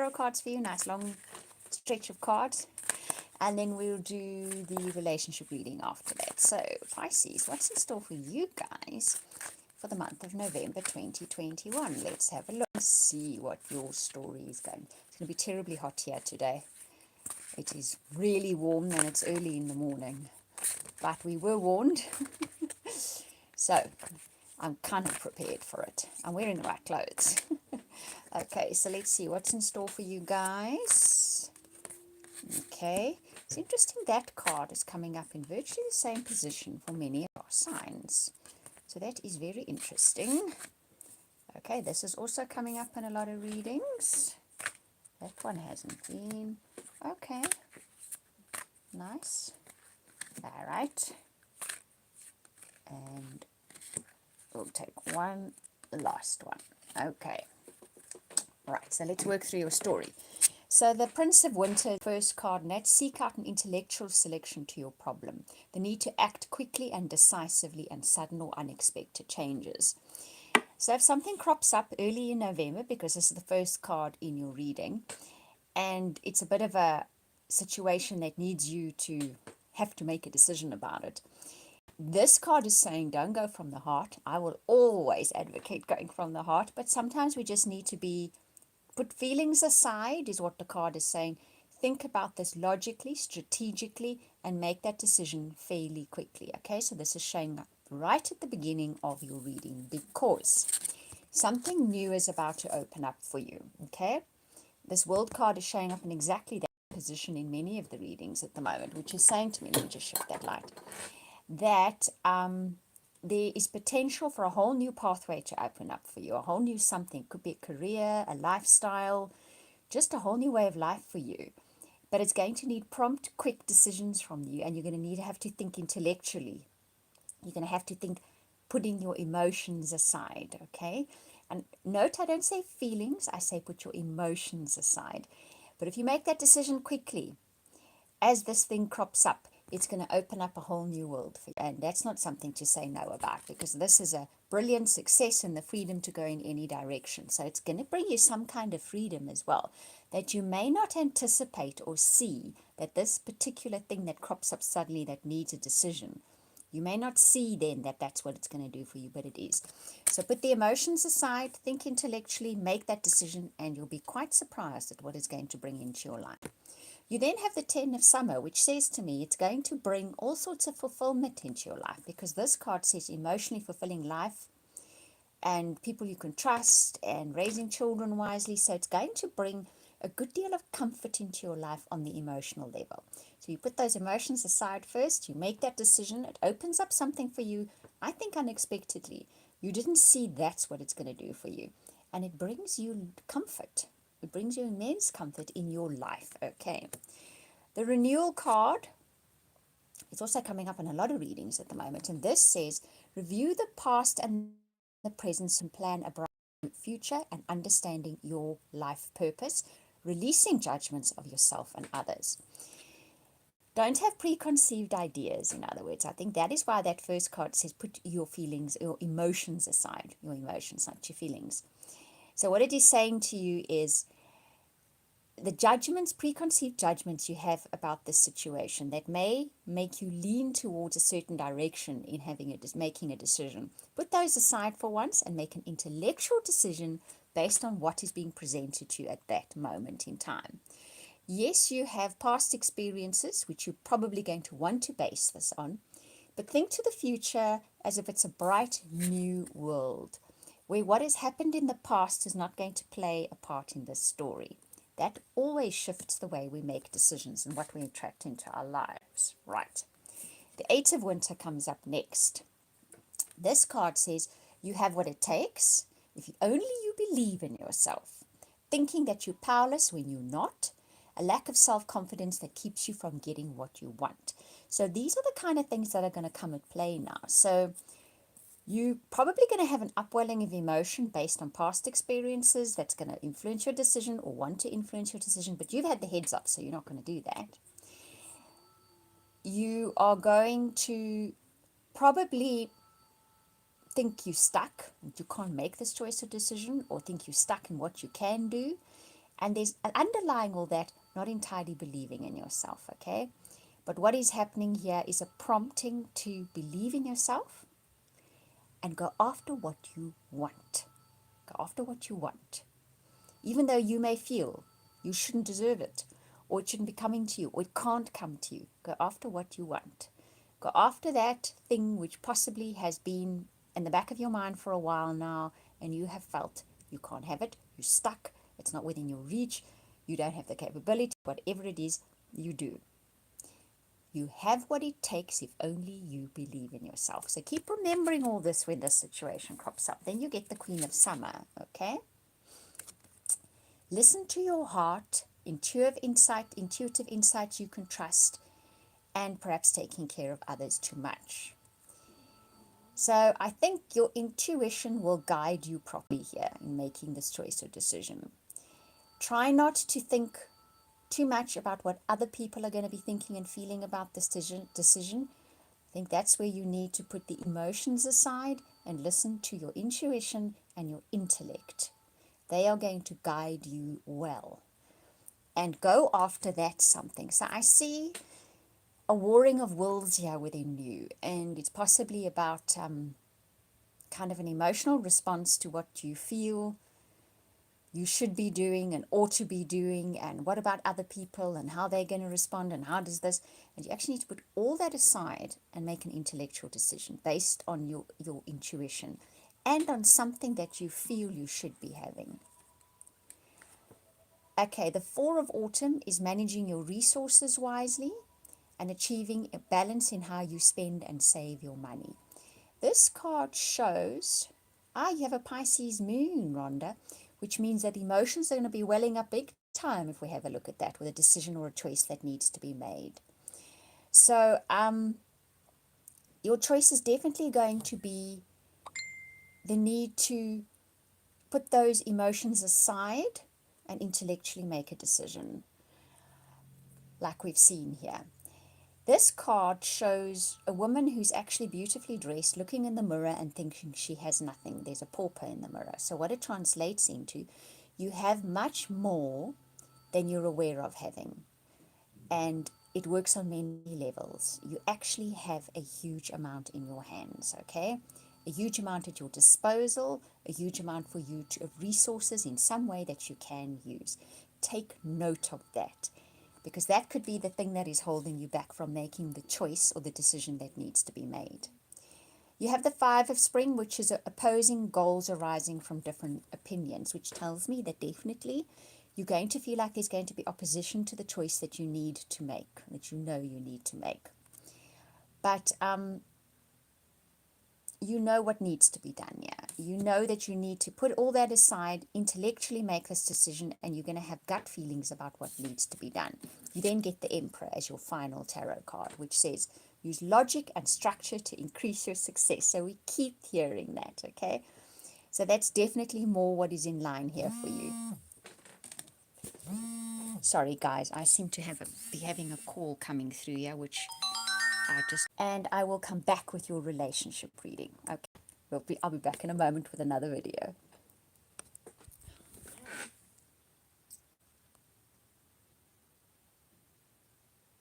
tarot cards for you, nice long stretch of cards. And then we'll do the relationship reading after that. So, Pisces, what's in store for you guys for the month of November 2021? Let's have a look and see what your story is going. It's going to be terribly hot here today. It is really warm and it's early in the morning. But we were warned. So, I'm kind of prepared for it. I'm wearing the right clothes. Okay, so let's see what's in store for you guys. Okay, it's interesting that card is coming up in virtually the same position for many of our signs. So that is very interesting. Okay, this is also coming up in a lot of readings. That one hasn't been. Okay, nice. All right. And we'll take one last one. Okay. Right, so let's work through your story. So the Prince of Winter, first card, and that's seek out an intellectual solution to your problem. The need to act quickly and decisively and sudden or unexpected changes. So if something crops up early in November, because this is the first card in your reading, and it's a bit of a situation that needs you to have to make a decision about it. This card is saying don't go from the heart. I will always advocate going from the heart, but sometimes we just need to put feelings aside, is what the card is saying. Think about this logically, strategically, and make that decision fairly quickly. Okay, so this is showing up right at the beginning of your reading because something new is about to open up for you. Okay, this World card is showing up in exactly that position in many of the readings at the moment, which is saying to me, let me just shift that light, that there is potential for a whole new pathway to open up for you, a whole new something. Could be a career, a lifestyle, just a whole new way of life for you. But it's going to need prompt, quick decisions from you, and you're going to have to think intellectually. You're going to have to think putting your emotions aside, okay? And note, I don't say feelings, I say put your emotions aside. But if you make that decision quickly, as this thing crops up, it's going to open up a whole new world for you. And that's not something to say no about, because this is a brilliant success and the freedom to go in any direction. So it's going to bring you some kind of freedom as well that you may not anticipate or see, that this particular thing that crops up suddenly that needs a decision. You may not see then that that's what it's going to do for you, but it is. So put the emotions aside, think intellectually, make that decision, and you'll be quite surprised at what it's going to bring into your life. You then have the 10 of Summer, which says to me it's going to bring all sorts of fulfillment into your life, because this card says emotionally fulfilling life and people you can trust and raising children wisely. So it's going to bring a good deal of comfort into your life on the emotional level. So you put those emotions aside first, you make that decision, it opens up something for you, I think unexpectedly. You didn't see that's what it's going to do for you. And it brings you comfort. It brings you immense comfort in your life, okay? The Renewal card, it's also coming up in a lot of readings at the moment, and this says, review the past and the present and plan a bright future and understanding your life purpose, releasing judgments of yourself and others. Don't have preconceived ideas, in other words. I think that is why that first card says put your feelings, your emotions aside, your emotions, not your feelings. So what it is saying to you is the judgments, preconceived judgments you have about this situation that may make you lean towards a certain direction in making a decision. Put those aside for once and make an intellectual decision based on what is being presented to you at that moment in time. Yes, you have past experiences, which you're probably going to want to base this on, but think to the future as if it's a bright new world, where what has happened in the past is not going to play a part in this story. That always shifts the way we make decisions and what we attract into our lives. Right. The Eight of Winter comes up next. This card says you have what it takes if only you believe in yourself. Thinking that you're powerless when you're not. A lack of self-confidence that keeps you from getting what you want. So these are the kind of things that are going to come at play now. So you're probably going to have an upwelling of emotion based on past experiences that's going to influence your decision or want to influence your decision, but you've had the heads up, so you're not going to do that. You are going to probably think you're stuck, you can't make this choice or decision, or think you're stuck in what you can do, And there's underlying all that, not entirely believing in yourself, okay? But what is happening here is a prompting to believe in yourself and go after what you want. Go after what you want. Even though you may feel you shouldn't deserve it, or it shouldn't be coming to you, or it can't come to you. Go after what you want. Go after that thing which possibly has been in the back of your mind for a while now, and you have felt you can't have it, you're stuck, it's not within your reach, you don't have the capability, whatever it is, you do. You have what it takes if only you believe in yourself. So keep remembering all this when this situation crops up. Then you get the Queen of Summer, okay? Listen to your heart, intuitive insights you can trust, and perhaps taking care of others too much. So I think your intuition will guide you properly here in making this choice or decision. Try not to think too much about what other people are going to be thinking and feeling about this decision. I think that's where you need to put the emotions aside and listen to your intuition and your intellect. They are going to guide you well. And go after that something. So I see a warring of wills here within you, and it's possibly about kind of an emotional response to what you feel you should be doing and ought to be doing, and what about other people and how they're going to respond and how does this, and you actually need to put all that aside and make an intellectual decision based on your intuition and on something that you feel you should be having. Okay, the Four of Autumn is managing your resources wisely and achieving a balance in how you spend and save your money. This card shows, you have a Pisces moon, Rhonda, which means that emotions are going to be welling up big time if we have a look at that with a decision or a choice that needs to be made. So your choice is definitely going to be the need to put those emotions aside and intellectually make a decision, like we've seen here. This card shows a woman who's actually beautifully dressed, looking in the mirror and thinking she has nothing. There's a pauper in the mirror. So what it translates into, you have much more than you're aware of having. And it works on many levels. You actually have a huge amount in your hands, okay? A huge amount at your disposal, a huge amount for you of resources in some way that you can use. Take note of that, because that could be the thing that is holding you back from making the choice or the decision that needs to be made. You have the Five of Spring, which is opposing goals arising from different opinions, which tells me that definitely you're going to feel like there's going to be opposition to the choice that you need to make, that you know you need to make. But you know what needs to be done here. You know that you need to put all that aside, intellectually make this decision, and you're going to have gut feelings about what needs to be done. You then get the Emperor as your final tarot card, which says, use logic and structure to increase your success. So we keep hearing that, okay? So that's definitely more what is in line here for you. Sorry, guys, I seem to be having a call coming through here, which and I will come back with your relationship reading. Okay, I'll be back in a moment with another video.